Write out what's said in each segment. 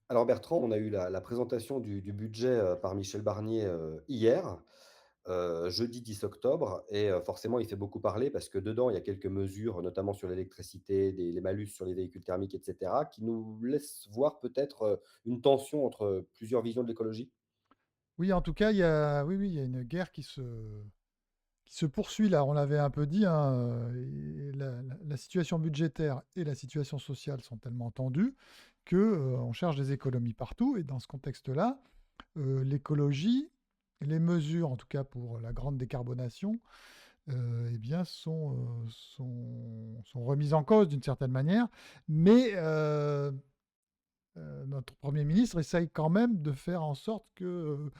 Alors Bertrand, on a eu la présentation du budget par Michel Barnier hier, jeudi 10 octobre, et forcément il fait beaucoup parler parce que dedans il y a quelques mesures, notamment sur l'électricité, les malus sur les véhicules thermiques, etc., qui nous laissent voir peut-être une tension entre plusieurs visions de l'écologie. Oui, en tout cas, oui, il y a une guerre qui se poursuit là. On l'avait un peu dit, hein, et la situation budgétaire et la situation sociale sont tellement tendues que on cherche des économies partout. Et dans ce contexte-là, l'écologie, les mesures, en tout cas pour la grande décarbonation, eh bien, sont remises en cause d'une certaine manière. Mais notre Premier ministre essaye quand même de faire en sorte que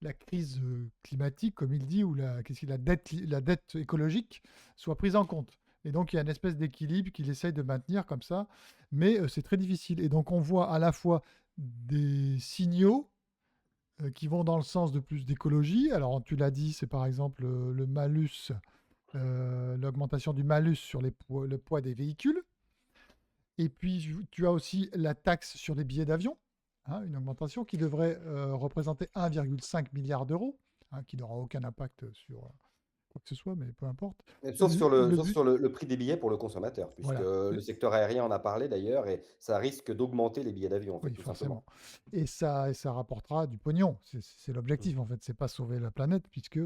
la crise climatique, comme il dit, ou la dette écologique soit prise en compte. Et donc, il y a une espèce d'équilibre qu'il essaye de maintenir comme ça, mais c'est très difficile. Et donc, on voit à la fois des signaux qui vont dans le sens de plus d'écologie. Alors, tu l'as dit, c'est par exemple le malus, l'augmentation du malus sur le poids des véhicules. Et puis, tu as aussi la taxe sur les billets d'avion, hein, une augmentation qui devrait représenter 1,5 milliard d'euros, hein, qui n'aura aucun impact sur quoi que ce soit, mais peu importe. Sauf sur le, Le sauf but, sur le prix des billets pour le consommateur, puisque voilà. le secteur aérien en a parlé d'ailleurs, et ça risque d'augmenter les billets d'avion, en fait, Oui, tout simplement. forcément. Et ça rapportera du pognon. C'est l'objectif, en fait. C'est pas sauver la planète, puisque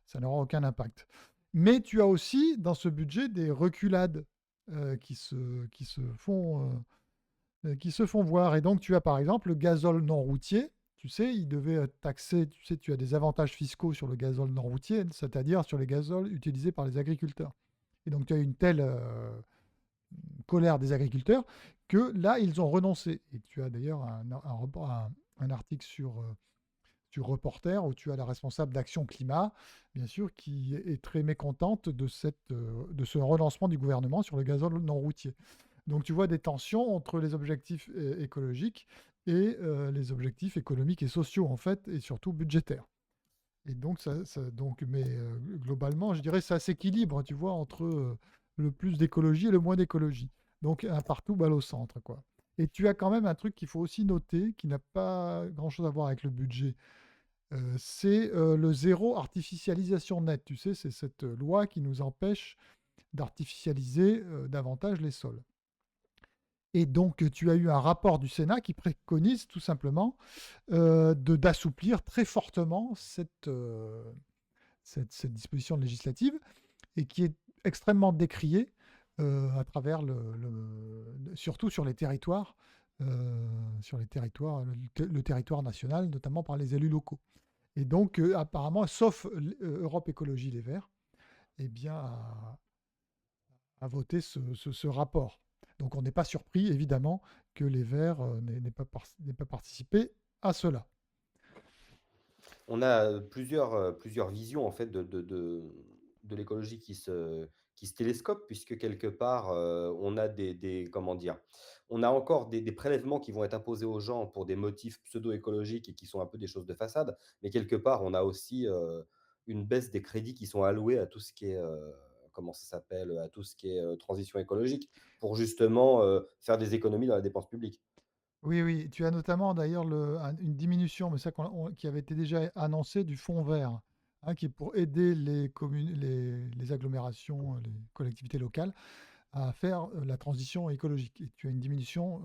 ça n'aura aucun impact. Mais tu as aussi, dans ce budget, des reculades qui se font qui se font voir. Et donc, tu as par exemple le gazole non routier. Tu sais, il devait être taxé. Tu sais, tu as des avantages fiscaux sur le gazole non routier, c'est-à-dire sur les gazoles utilisés par les agriculteurs. Et donc, tu as une telle colère des agriculteurs que là, ils ont renoncé. Et tu as d'ailleurs un article sur Reporter où tu as la responsable d'Action Climat, bien sûr, qui est très mécontente de ce relancement du gouvernement sur le gazole non routier. Donc tu vois des tensions entre les objectifs écologiques et les objectifs économiques et sociaux, en fait, et surtout budgétaires. Et donc, mais globalement, je dirais ça s'équilibre, tu vois, entre le plus d'écologie et le moins d'écologie. Donc, un partout, balle au centre, quoi. Et tu as quand même un truc qu'il faut aussi noter, qui n'a pas grand-chose à voir avec le budget. C'est le zéro artificialisation nette. Tu sais, c'est cette loi qui nous empêche d'artificialiser davantage les sols. Et donc, tu as eu un rapport du Sénat qui préconise tout simplement d'assouplir très fortement cette disposition législative et qui est extrêmement décriée à travers surtout sur les territoires, le territoire national, notamment par les élus locaux. Et donc, apparemment, sauf Europe Écologie Les Verts, eh bien, à voter ce rapport. Donc on n'est pas surpris, évidemment, que les Verts n'aient pas participé à cela. On a plusieurs visions en fait de l'écologie qui se télescopent, puisque quelque part, on a comment dire? On a encore des prélèvements qui vont être imposés aux gens pour des motifs pseudo-écologiques et qui sont un peu des choses de façade. Mais quelque part, on a aussi, une baisse des crédits qui sont alloués à tout ce qui est, comment ça s'appelle? À tout ce qui est, transition écologique, pour justement, faire des économies dans la dépense publique. Oui, oui, tu as notamment d'ailleurs une diminution, mais ça qui avait été déjà annoncé du fonds vert, hein, qui est pour aider les communes, les agglomérations, les collectivités locales à faire la transition écologique. Et tu as une diminution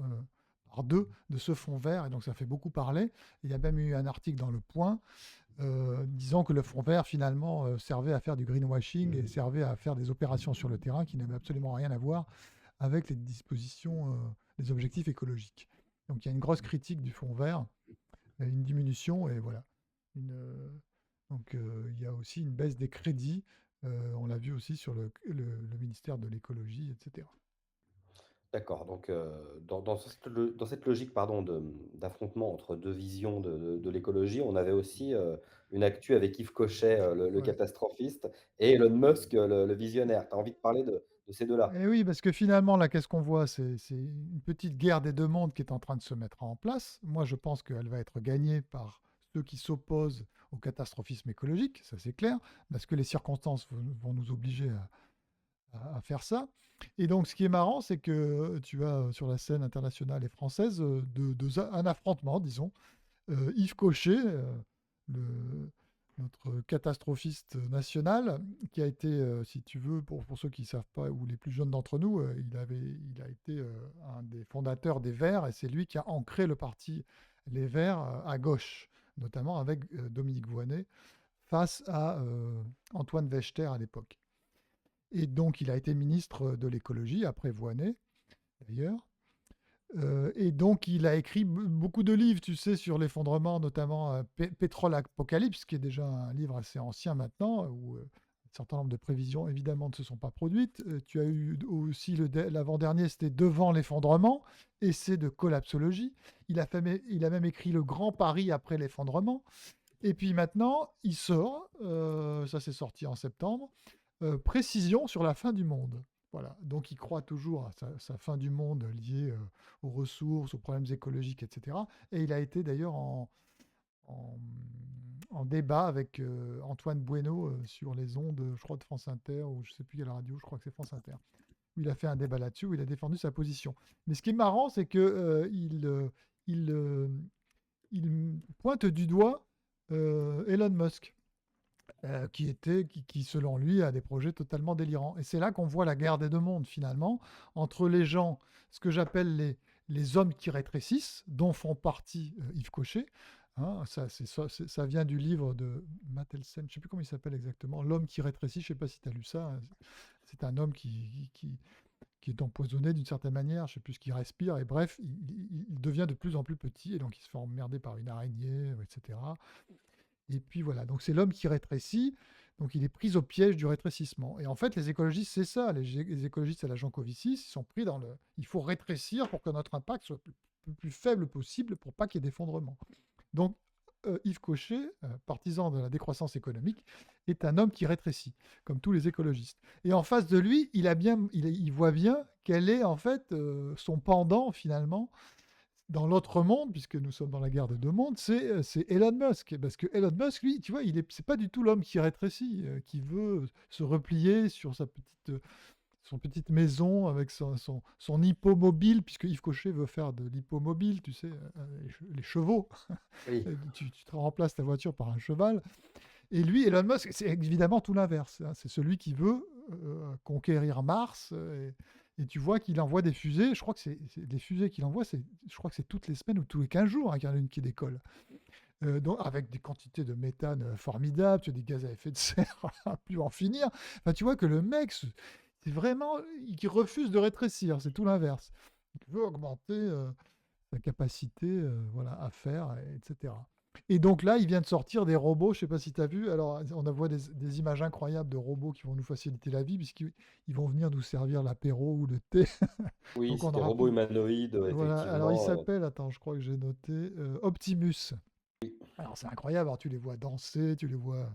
par deux de ce fonds vert, et donc ça fait beaucoup parler. Il y a même eu un article dans Le Point disant que le fonds vert finalement servait à faire du greenwashing et servait à faire des opérations sur le terrain qui n'avaient absolument rien à voir avec les dispositions, les objectifs écologiques. Donc il y a une grosse critique du fonds vert, une diminution et voilà. Il y a aussi une baisse des crédits. On l'a vu aussi sur le ministère de l'écologie, etc. D'accord, donc dans cette logique, pardon, d'affrontement entre 2 visions de l'écologie, on avait aussi, une actu avec Yves Cochet, le Ouais. catastrophiste, et Elon Musk, le visionnaire. Tu as envie de parler de ces 2 là? Et oui, parce que finalement, là, qu'est-ce qu'on voit? C'est une petite guerre des deux mondes qui est en train de se mettre en place. Moi, je pense qu'elle va être gagnée par ceux qui s'opposent au catastrophisme écologique, ça c'est clair, parce que les circonstances vont nous obliger à faire ça. Et donc, ce qui est marrant, c'est que tu as sur la scène internationale et française un affrontement, disons. Yves Cochet, le, notre catastrophiste national, qui a été, si tu veux, pour ceux qui ne savent pas, ou les plus jeunes d'entre nous, il a été un des fondateurs des Verts, et c'est lui qui a ancré le parti Les Verts à gauche, notamment avec Dominique Voynet, face à Antoine Wechter à l'époque. Et donc, il a été ministre de l'écologie après Voynet, d'ailleurs. Et donc, il a écrit beaucoup de livres, tu sais, sur l'effondrement, notamment Pétrole Apocalypse, qui est déjà un livre assez ancien maintenant, où un certain nombre de prévisions, évidemment, ne se sont pas produites. Tu as eu aussi l'avant-dernier, c'était Devant l'effondrement, essai de collapsologie. Il a même écrit Le Grand Paris après l'effondrement. Et puis maintenant, il sort, ça s'est sorti en septembre, Précision sur la fin du monde. Voilà, donc il croit toujours à sa fin du monde liée aux ressources, aux problèmes écologiques, etc. Et il a été d'ailleurs en, en débat avec Antoine Bueno sur les ondes, je crois, de France Inter, ou je ne sais plus quelle radio, je crois que c'est France Inter. Où il a fait un débat là-dessus, où il a défendu sa position. Mais ce qui est marrant, c'est que il, euh, il pointe du doigt Elon Musk qui, selon lui, a des projets totalement délirants. Et c'est là qu'on voit la guerre des deux mondes, finalement, entre les gens, ce que j'appelle les hommes qui rétrécissent, dont font partie Yves Cochet. Hein, ça vient du livre de Mattelsen, je ne sais plus comment il s'appelle exactement, L'homme qui rétrécit, je ne sais pas si tu as lu ça. Hein. C'est un homme qui est empoisonné d'une certaine manière, je ne sais plus ce qu'il respire, et bref, il devient de plus en plus petit, et donc il se fait emmerder par une araignée, etc. Et puis voilà, donc c'est l'homme qui rétrécit, donc il est pris au piège du rétrécissement. Et en fait, les écologistes, c'est ça, les écologistes à la Jean Covici, ils sont pris dans le... Il faut rétrécir pour que notre impact soit le plus faible possible pour pas qu'il y ait d'effondrement. Donc Yves Cochet, partisan de la décroissance économique, est un homme qui rétrécit, comme tous les écologistes. Et en face de lui, il voit bien quel est en fait son pendant finalement dans l'autre monde, puisque nous sommes dans la guerre de deux mondes, c'est Elon Musk. Parce que Elon Musk, lui, tu vois, c'est pas du tout l'homme qui rétrécit, qui veut se replier sur son petite maison avec son hippomobile, puisque Yves Cochet veut faire de l'hippomobile, tu sais, les chevaux. Oui, Tu te remplaces ta voiture par un cheval. Et lui, Elon Musk, c'est évidemment tout l'inverse. Hein. C'est celui qui veut conquérir Mars. Et tu vois qu'il envoie des fusées. Je crois que c'est des fusées qu'il envoie, je crois que c'est toutes les semaines ou tous les 15 jours hein, qu'il y en a une qui décolle. Donc, avec des quantités de méthane formidables, tu as des gaz à effet de serre à plus en finir. Enfin, tu vois que le mec, c'est vraiment, il refuse de rétrécir. C'est tout l'inverse. Il veut augmenter sa capacité voilà, à faire, etc. Et donc là, il vient de sortir des robots, je ne sais pas si tu as vu, alors on voit des images incroyables de robots qui vont nous faciliter la vie, puisqu'ils vont venir nous servir l'apéro ou le thé. oui, Donc on c'est des aura robots plus... humanoïdes, Voilà, alors il effectivement. s'appelle, attends, je crois que j'ai noté, Optimus. Alors c'est incroyable, alors tu les vois danser, tu les vois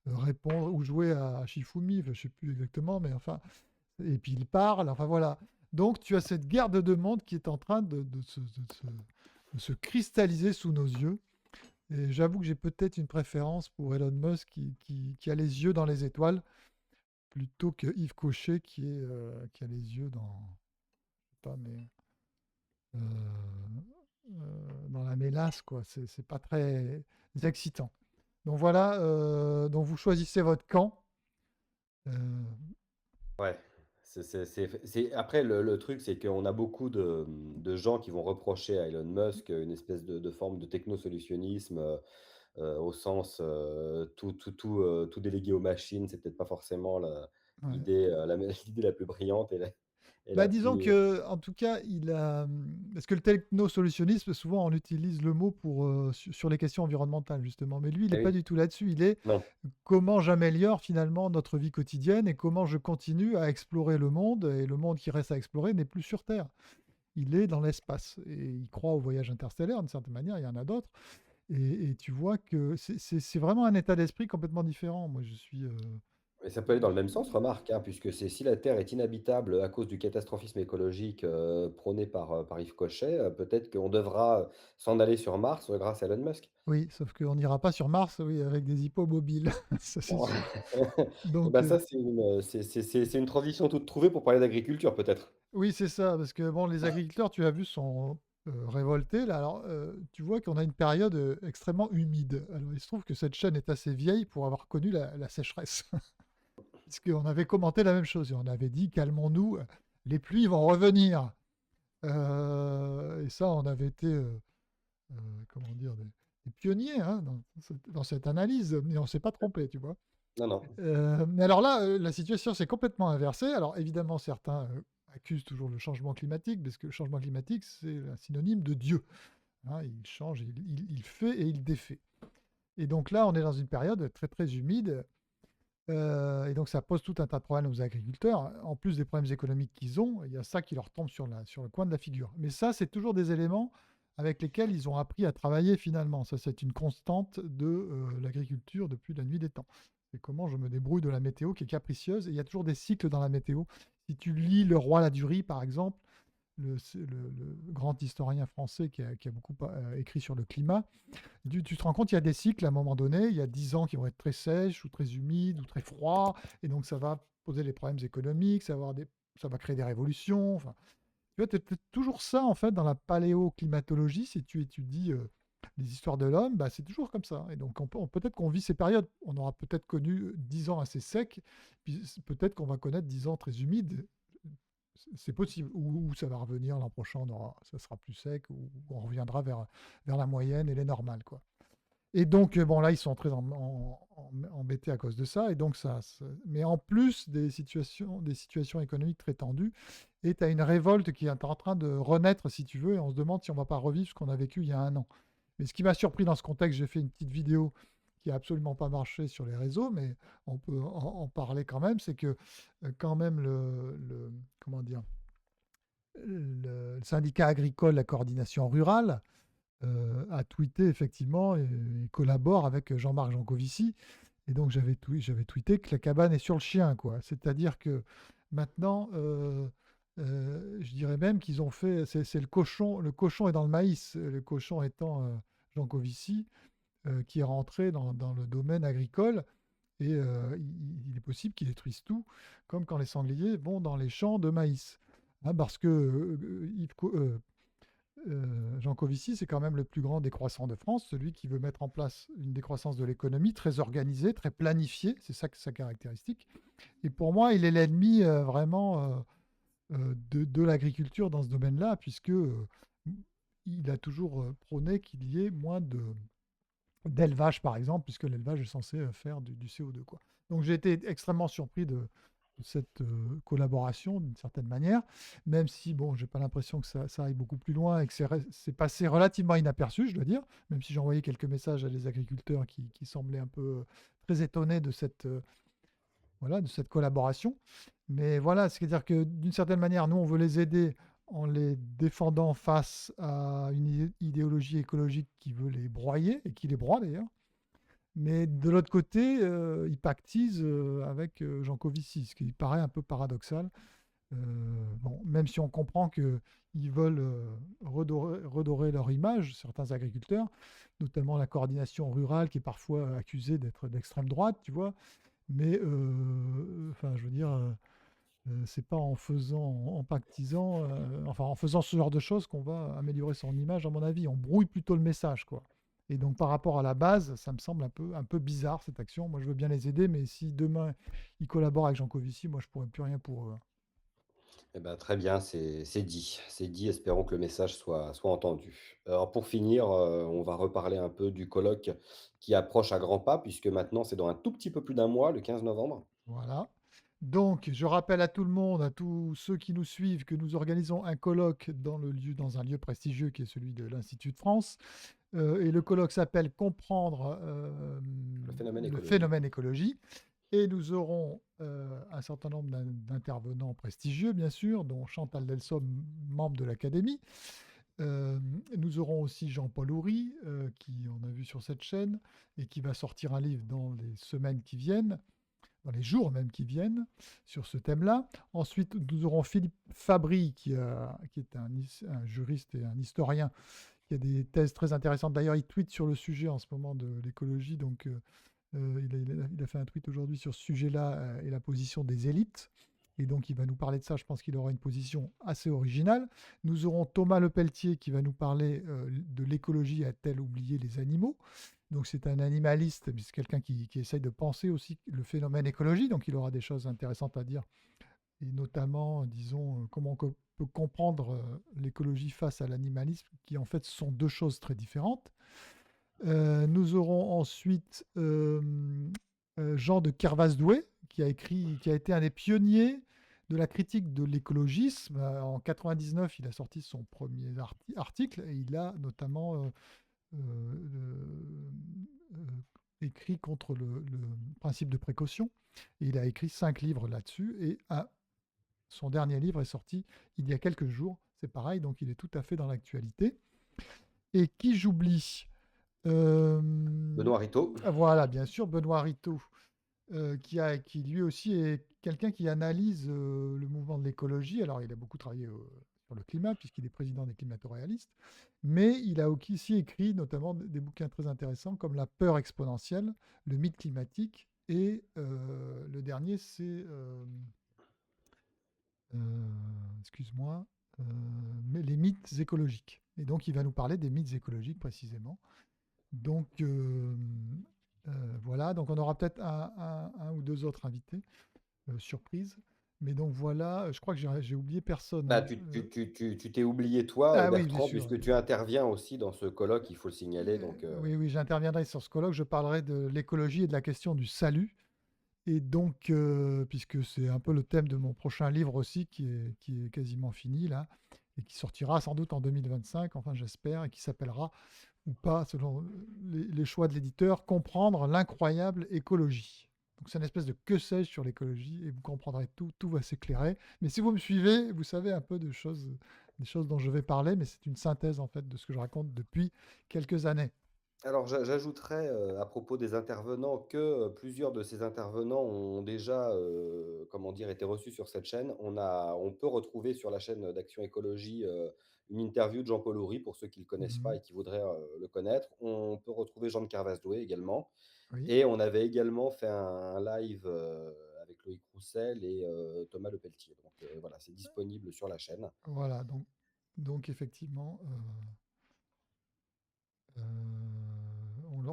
répondre ou jouer à Shifumi, je ne sais plus exactement, mais enfin, et puis ils parlent, enfin voilà. Donc tu as cette guerre de deux mondes qui est en train de se cristalliser sous nos yeux. Et j'avoue que j'ai peut-être une préférence pour Elon Musk qui a les yeux dans les étoiles plutôt que Yves Cochet qui a les yeux dans, je sais pas, mais, euh, dans la mélasse, quoi. C'est pas très excitant. Donc voilà, donc vous choisissez votre camp. Euh, Ouais, après le truc, c'est qu'on a beaucoup de gens qui vont reprocher à Elon Musk une espèce de forme de technosolutionnisme, au sens, tout délégué aux machines, c'est peut-être pas forcément ouais. l'idée, l'idée la plus brillante et Bah, la disons plus que, en tout cas, parce que le technosolutionnisme, souvent on utilise le mot pour, sur les questions environnementales, justement. Mais lui, il eh n'est pas oui, du tout là-dessus. Il est non, comment j'améliore finalement notre vie quotidienne et comment je continue à explorer le monde. Et le monde qui reste à explorer n'est plus sur Terre. Il est dans l'espace. Et il croit au voyage interstellaire, d'une certaine manière. Il y en a d'autres. Et tu vois que c'est vraiment un état d'esprit complètement différent. Moi, je suis. Et ça peut aller dans le même sens, remarque, hein, puisque c'est si la Terre est inhabitable à cause du catastrophisme écologique, prôné par Yves Cochet, peut-être qu'on devra s'en aller sur Mars, grâce à Elon Musk. Oui, sauf qu'on n'ira pas sur Mars, oui, avec des hippomobiles, ça c'est Bon. sûr. Et Donc, bah, ça, c'est une transition toute trouvée pour parler d'agriculture, peut-être? oui, c'est ça, parce que bon, les agriculteurs, tu as vu, sont révoltés là. Alors, tu vois qu'on a une période extrêmement humide. Alors, il se trouve que cette chaîne est assez vieille pour avoir connu la sécheresse. Parce qu'on avait commenté la même chose et on avait dit calmons-nous, les pluies vont revenir. Et ça, on avait été, comment dire, des pionniers hein, dans cette analyse, mais on ne s'est pas trompé, tu vois. Non, non. Mais alors là, la situation s'est complètement inversée. Alors évidemment, certains accusent toujours le changement climatique, parce que le changement climatique, c'est un synonyme de Dieu. Hein, il change, il fait et il défait. Et donc là, on est dans une période très très humide. Et donc ça pose tout un tas de problèmes aux agriculteurs. En plus des problèmes économiques qu'ils ont, il y a ça qui leur tombe sur le coin de la figure. Mais ça, c'est toujours des éléments avec lesquels ils ont appris à travailler finalement. Ça, c'est une constante de l'agriculture depuis la nuit des temps. C'est comment je me débrouille de la météo qui est capricieuse. Et il y a toujours des cycles dans la météo. Si tu lis Le Roi Ladurie, par exemple, le grand historien français qui a beaucoup écrit sur le climat, tu te rends compte, il y a des cycles à un moment donné, il y a 10 ans qui vont être très sèches ou très humides ou très froids, et donc ça va poser des problèmes économiques, ça va créer des révolutions. Enfin, tu vois, toujours ça en fait dans la paléoclimatologie, si tu étudies les histoires de l'homme, bah, c'est toujours comme ça. Et donc peut-être qu'on vit ces périodes, on aura peut-être connu 10 ans assez secs, puis peut-être qu'on va connaître 10 ans très humides. C'est possible. Ou ça va revenir l'an prochain, ça sera plus sec, ou on reviendra vers la moyenne et les normales, quoi. Et donc, bon, là, ils sont très embêtés à cause de ça. Et donc, mais en plus des situations économiques très tendues, et tu as une révolte qui est en train de renaître, si tu veux, et on se demande si on ne va pas revivre ce qu'on a vécu il y a un an. Mais ce qui m'a surpris dans ce contexte, j'ai fait une petite vidéo qui a absolument pas marché sur les réseaux, mais on peut en parler quand même, c'est que quand même comment dire, le syndicat agricole, la coordination rurale, a tweeté effectivement et collabore avec Jean-Marc Jancovici. Et donc j'avais tweeté que la cabane est sur le chien, quoi. C'est-à-dire que maintenant, je dirais même qu'ils ont fait, c'est le cochon est dans le maïs, le cochon étant Jancovici, qui est rentré dans le domaine agricole. Et il est possible qu'ils détruisent tout, comme quand les sangliers vont dans les champs de maïs. Hein, parce que Jean Covici, c'est quand même le plus grand décroissant de France, celui qui veut mettre en place une décroissance de l'économie très organisée, très planifiée, c'est ça sa caractéristique. Et pour moi, il est l'ennemi vraiment de l'agriculture dans ce domaine-là, puisque il a toujours prôné qu'il y ait moins d'élevage, par exemple, puisque l'élevage est censé faire du CO2, quoi. Donc j'ai été extrêmement surpris de cette collaboration d'une certaine manière, même si bon, j'ai pas l'impression que ça aille beaucoup plus loin et que c'est passé relativement inaperçu, je dois dire, même si j'ai envoyé quelques messages à des agriculteurs qui semblaient un peu très étonnés de voilà, de cette collaboration. Mais voilà, c'est-à-dire que d'une certaine manière, nous, on veut les aider en les défendant face à une idéologie écologique qui veut les broyer, et qui les broie d'ailleurs. Mais de l'autre côté, ils pactisent avec Jean Covici, ce qui paraît un peu paradoxal. Bon, même si on comprend qu'ils veulent redorer leur image, certains agriculteurs, notamment la coordination rurale qui est parfois accusée d'être d'extrême droite, tu vois. Mais enfin, je veux dire, c'est pas en en pactisant, enfin en faisant ce genre de choses qu'on va améliorer son image, à mon avis. On brouille plutôt le message, quoi. Et donc par rapport à la base, ça me semble un peu bizarre cette action. Moi, je veux bien les aider, mais si demain ils collaborent avec Jean Covici, moi, je pourrais plus rien pour eux, hein. Eh ben, très bien, c'est dit. C'est dit, espérons que le message soit entendu. Alors pour finir, on va reparler un peu du colloque qui approche à grands pas, puisque maintenant c'est dans un tout petit peu plus d'un mois, le 15 novembre. Voilà. Donc, je rappelle à tout le monde, à tous ceux qui nous suivent, que nous organisons un colloque dans un lieu prestigieux qui est celui de l'Institut de France. Et le colloque s'appelle Comprendre Le phénomène le écologie. phénomène écologie. Et nous aurons un certain nombre d'intervenants prestigieux, bien sûr, dont Chantal Delsomme, membre de l'Académie. Nous aurons aussi Jean-Paul Houry, qui on a vu sur cette chaîne, et qui va sortir un livre dans les semaines qui viennent. dans les jours même qui viennent, sur ce thème-là. Ensuite, nous aurons Philippe Fabry, qui est un juriste et un historien, qui a des thèses très intéressantes. D'ailleurs, il tweet sur le sujet en ce moment de l'écologie, donc il a fait un tweet aujourd'hui sur ce sujet-là et la position des élites. Et donc, il va nous parler de ça. Je pense qu'il aura une position assez originale. Nous aurons Thomas Lepelletier qui va nous parler de l'écologie a-t-elle oublié les animaux. Donc, c'est un animaliste, mais c'est quelqu'un qui essaye de penser aussi le phénomène écologie. Donc, il aura des choses intéressantes à dire. Et notamment, disons, comment on peut comprendre l'écologie face à l'animalisme, qui en fait sont deux choses très différentes. Nous aurons ensuite Jean de Kervasdoué, qui a été un des pionniers de la critique de l'écologisme. En 99, il a sorti son premier article et il a notamment écrit contre le principe de précaution. Et il a écrit 5 livres là-dessus et son dernier livre est sorti il y a quelques jours. C'est pareil, donc il est tout à fait dans l'actualité. Et qui j'oublie Benoît Ritaud. Voilà, bien sûr, Benoît Ritaud, qui lui aussi est quelqu'un qui analyse le mouvement de l'écologie. Alors, il a beaucoup travaillé sur le climat, puisqu'il est président des climato-réalistes, mais il a aussi écrit notamment des bouquins très intéressants comme La peur exponentielle, Le mythe climatique, et le dernier, c'est, excuse-moi, mais Les mythes écologiques. Et donc, il va nous parler des mythes écologiques précisément. Donc, voilà, donc on aura peut-être un ou deux autres invités, surprise. Mais donc voilà, je crois que j'ai oublié personne, Bah, hein. tu t'es oublié toi, Ah oui, bien Bertrand, sûr. puisque tu interviens aussi dans ce colloque, il faut le signaler, Oui, oui, j'interviendrai sur ce colloque. Je parlerai de l'écologie et de la question du salut. Et donc, puisque c'est un peu le thème de mon prochain livre aussi, qui est quasiment fini là, et qui sortira sans doute en 2025, enfin j'espère, et qui s'appellera, ou pas, selon les choix de l'éditeur, Comprendre l'incroyable écologie. Donc c'est une espèce de que sais-je sur l'écologie, et vous comprendrez tout, tout va s'éclairer. Mais si vous me suivez, vous savez un peu des choses dont je vais parler, mais c'est une synthèse en fait de ce que je raconte depuis quelques années. Alors j'ajouterais, à propos des intervenants que, plusieurs de ces intervenants ont déjà, comment dire, été reçus sur cette chaîne. On peut retrouver sur la chaîne d'Action Écologie, une interview de Jean-Paul Houry pour ceux qui ne le connaissent pas Mhm. et qui voudraient, le connaître. On peut retrouver Jean de Carvasdoué également Oui, et on avait également fait un live, avec Loïc Roussel et Thomas Lepelletier. Donc, voilà, c'est disponible sur la chaîne. voilà, donc effectivement,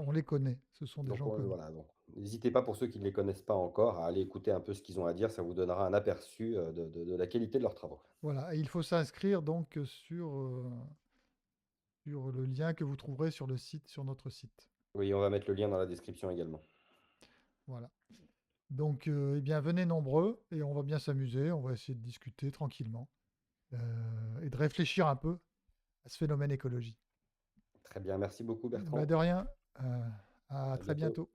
on les connaît, ce sont des Donc gens connus. voilà, donc n'hésitez pas pour ceux qui ne les connaissent pas encore à aller écouter un peu ce qu'ils ont à dire, ça vous donnera un aperçu, de la qualité de leurs travaux. Voilà, et il faut s'inscrire donc sur le lien que vous trouverez sur le site, sur notre site. Oui, on va mettre le lien dans la description également. Voilà. Donc, eh bien, venez nombreux et on va bien s'amuser. On va essayer de discuter tranquillement et de réfléchir un peu à ce phénomène écologie. Très bien, merci beaucoup Bah, Bertrand, de rien. À à très bientôt. bientôt.